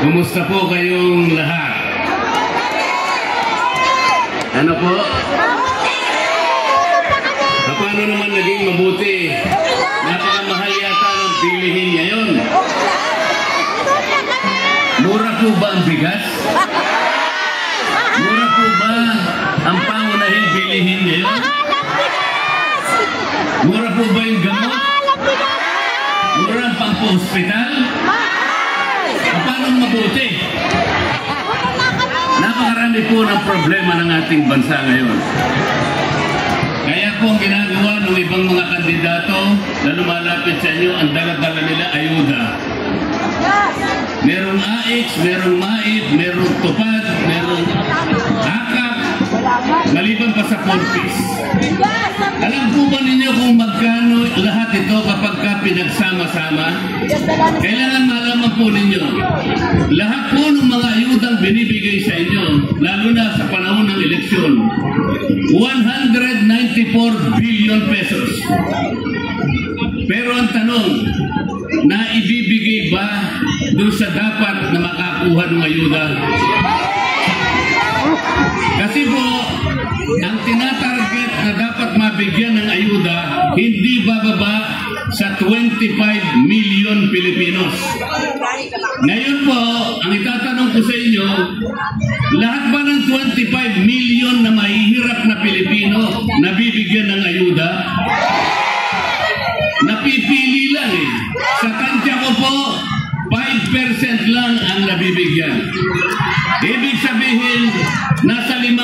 Kumusta po kayong lahat? Ano po? Paano naman naging mabuti? Napakamahal yata ng bilihin ngayon. Mura po ba ang bigas? Mura po ba ang pangunahing bilihin ngayon? Mura po ba yung gamot? Mura ang pang-hospital? Paano mabuti? Napakarami po ng problema ng ating bansa ngayon. Kaya po ang ginagawa ng ibang mga kandidato na lumalapit sa inyo, ang dala-dala nila ayuda. Merong AX, merong MAIT, merong tupad, merong akap, maliban pa sa porpis. Alam po ba ninyo kung magkano lahat ito kapag ka pinagsama-sama? Kailangan malaman po ninyo. Lahat po ng mga ayudang binibigay sa inyo, lalo na sa panahon ng eleksyon, 194 billion pesos. Pero ang tanong, naibibigay ba doon sa dapat na makakuha ng ayuda? Kasi po, ang tinatarget na dapat mabigyan ng ayuda, hindi bababa sa 25 million Pilipinos. Ngayon po, ang itatanong ko sa inyo, lahat ba ng 25 million na mahihirap na Pilipino nabibigyan ng ayuda? Napipili lang eh. Sa tansya ko po, 5% lang ang nabibigyan. Ibig sabihin, nasa 5,000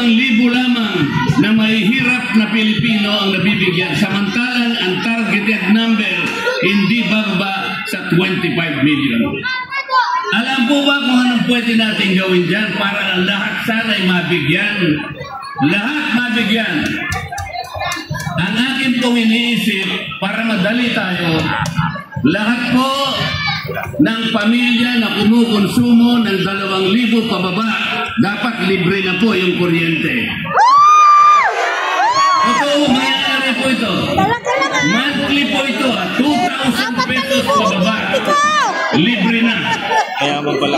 lamang na mahihirap na Pilipino ang nabibigyan. Samantalang ang targeted number hindi bababa sa 25 million. Alam po ba kung anong pwede natin gawin dyan para lahat sana'y mabigyan? Lahat mabigyan. Ang akin pong iniisip, para madali tayo, lahat po ng pamilya na kumukonsumo ng 2,000 pababa, dapat libre na po yung kuryente. Totoo, mayayari po ito. Monthly po ito, 2,000 pesos pababa. Libre na.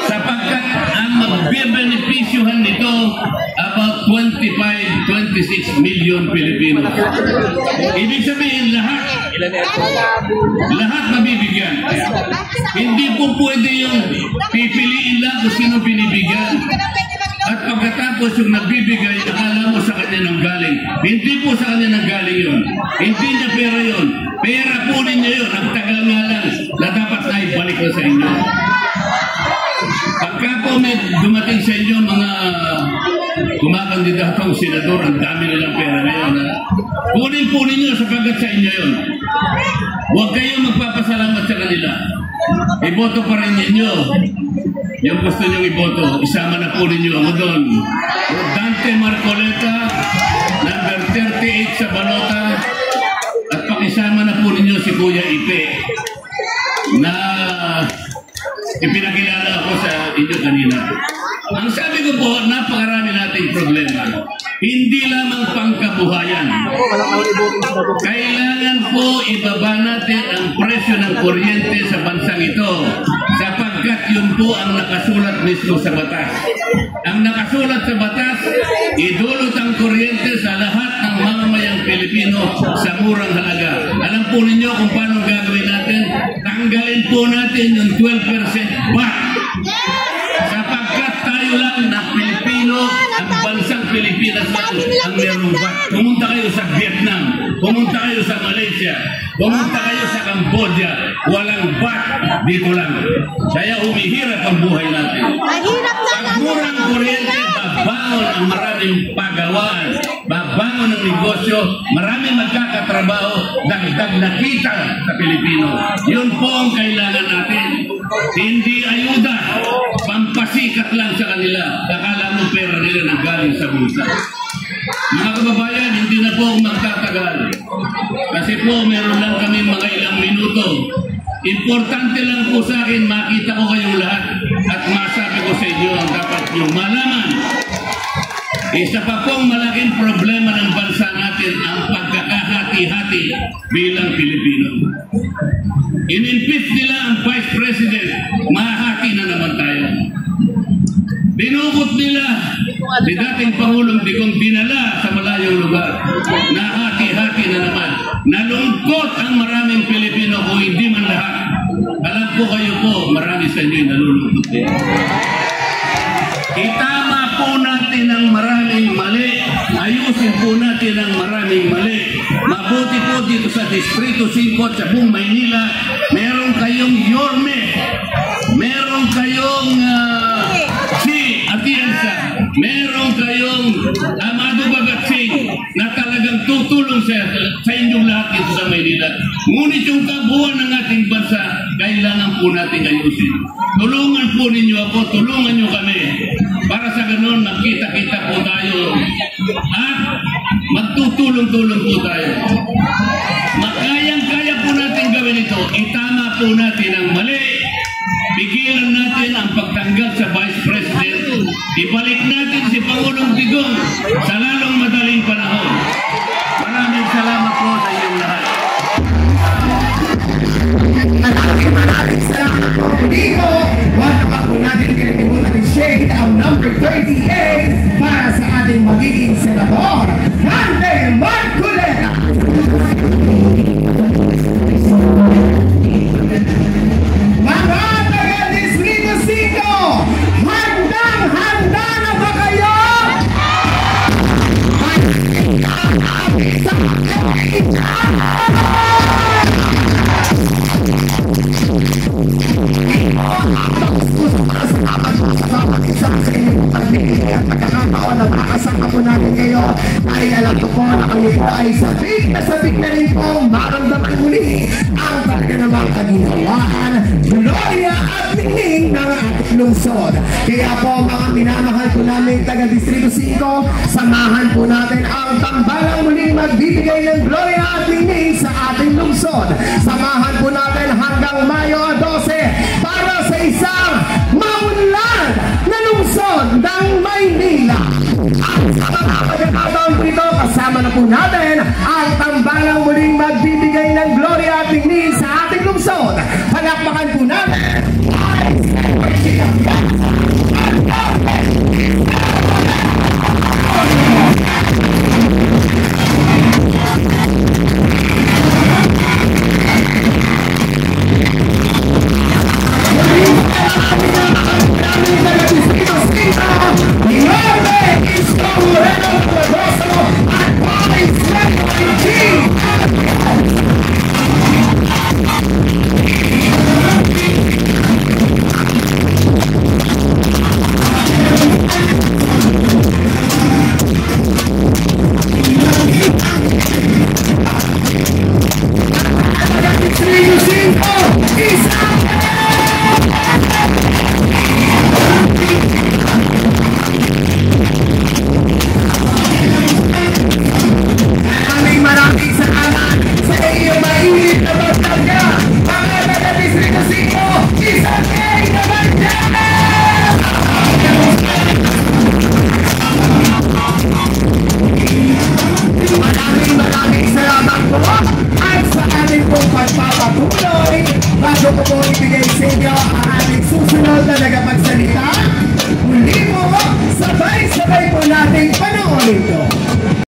Sapagkat ang magbebenepisyohan nito about 25-26 million Pilipinos. Ibig sabihin lahat mabibigyan. Hindi po pwede yung pipiliin lang kung sino binibigyan. At pagkatapos yung nagbibigay, akala mo sa kanya nang galing. Hindi po sa kanya nang galing yun. Hindi niya pera yun. Pera po ninyo yun. Ang tagal nga lang na dapat na ibalik ko sa inyo. Pagka po may dumating sa inyo mga kumakandidatong senador, ang dami nilang pera ngayon. Kunin po ninyo sapagkat sa inyo yun. Huwag kayong magpapasalamat sa kanila. Iboto pa rin ninyo. Yung gusto nyo iboto, isama na po ninyo ako doon. Dante Marcoleta, number 38 sa balota, at pakisama na po ninyo si Kuya Ipe, na ipinakilala ako sa inyo kanina. Ang sabi ko po, napakarami nating problema. Hindi lamang pangkabuhayan. Kailangan po ibaba natin ang presyo ng kuryente sa bansang ito sapagkat yun po ang nakasulat mismo sa batas. Ang nakasulat sa batas, idulot ang kuryente sa lahat ng mamamayang Pilipino sa murang halaga. Alam po ninyo kung paano gagawin natin? Tanggalin po natin yung 12% VAT. Sapagkat tayo lang na Pilipino, ang bansang Pilipinas lang ang merong VAT. Pumunta kayo sa Vietnam, pumunta kayo sa Malaysia, pumunta kayo sa Cambodia, walang VAT dito lang. Kaya humihirap ang buhay natin. Pag murang kuryente, babangon ang maraming pagawaan, babangon ang negosyo, maraming magkakatrabaho, dagdag na kita sa Pilipino. Yun po ang kailangan natin. Hindi ayuda, pampasikat lang sa kanila. Akala mo pera nila nang galing sa bulsa. Mga kababayan, hindi na po magtatagal. Kasi po meron lang kami mga ilang minuto Importante lang po sa akin, makita ko kayong lahat at masabi ko sa inyo ang dapat yung malaman. Isa pa pong malaking problema ng bansa natin ang pagkakahati-hati bilang Pilipino. In-impeach nila ang Vice President, mahati na naman tayo. Binukot nila si dating Pangulong Digong, dinala sa malayong lugar. Nahati-hati na naman. Nalungkot ang maraming Pilipino kung hindi man lahat. Alam ko kayo po, marami sa inyo nalulungkot din. Itama po natin ang maraming mali. Ayusin po natin ang maraming mali. Mabuti po dito sa Distrito 5 at sa buong Maynila, meron kayong Yorme, meron kayong si Atienza, meron kayong Amado Bagatsing na talagang tutulong sa inyong lahat dito sa Maynila. Ngunit yung kabuuan ng ating bansa, kailangan po natin ayusin. Tulungan po ninyo ako, tulungan nyo kami. Para sa ganun, magkita-kita po tayo at magtutulong-tulong po tayo. Makayang-kaya po natin gawin ito. Itama po natin ang mali. Pigilan natin ang pagtanggal sa Vice President. Ibalik natin si Pangulong Digong sa lalong madaling panahon. Maraming salamat po sa inyong lahat. Maraming salamat po. Dito, wala pa po natin kinitimulan ng shade ang number 38 para sa ating magiging senador, Rande Marcoleta. Mga taga-Distrito 5, handang-handa na ba kayo? Nakakasama po natin kayo ay alam ko po na kami po ay sabik na rin po maramdaman muli ang talaga namang kaginawaan, Gloria at Ningning ng ating lungsod. Kaya po mga minamahal po namin taga-Distrito 5, samahan po natin ang tambalang muling magbibigay ng Gloria at Ningning sa ating lungsod. Samahan po natin hanggang Mayo 12 para sa isang maunlad na lungsod ng Maynila. At pagkakataon po ito, kasama na po natin ang tambalang muling magbibigay ng Gloria at Ningning sa ating lungsod. Palakpakan po natin. Bago ko po ibigay sa inyo ang ating susunod na nagapagsalita, muli mo, sabay-sabay po nating panoorin ito.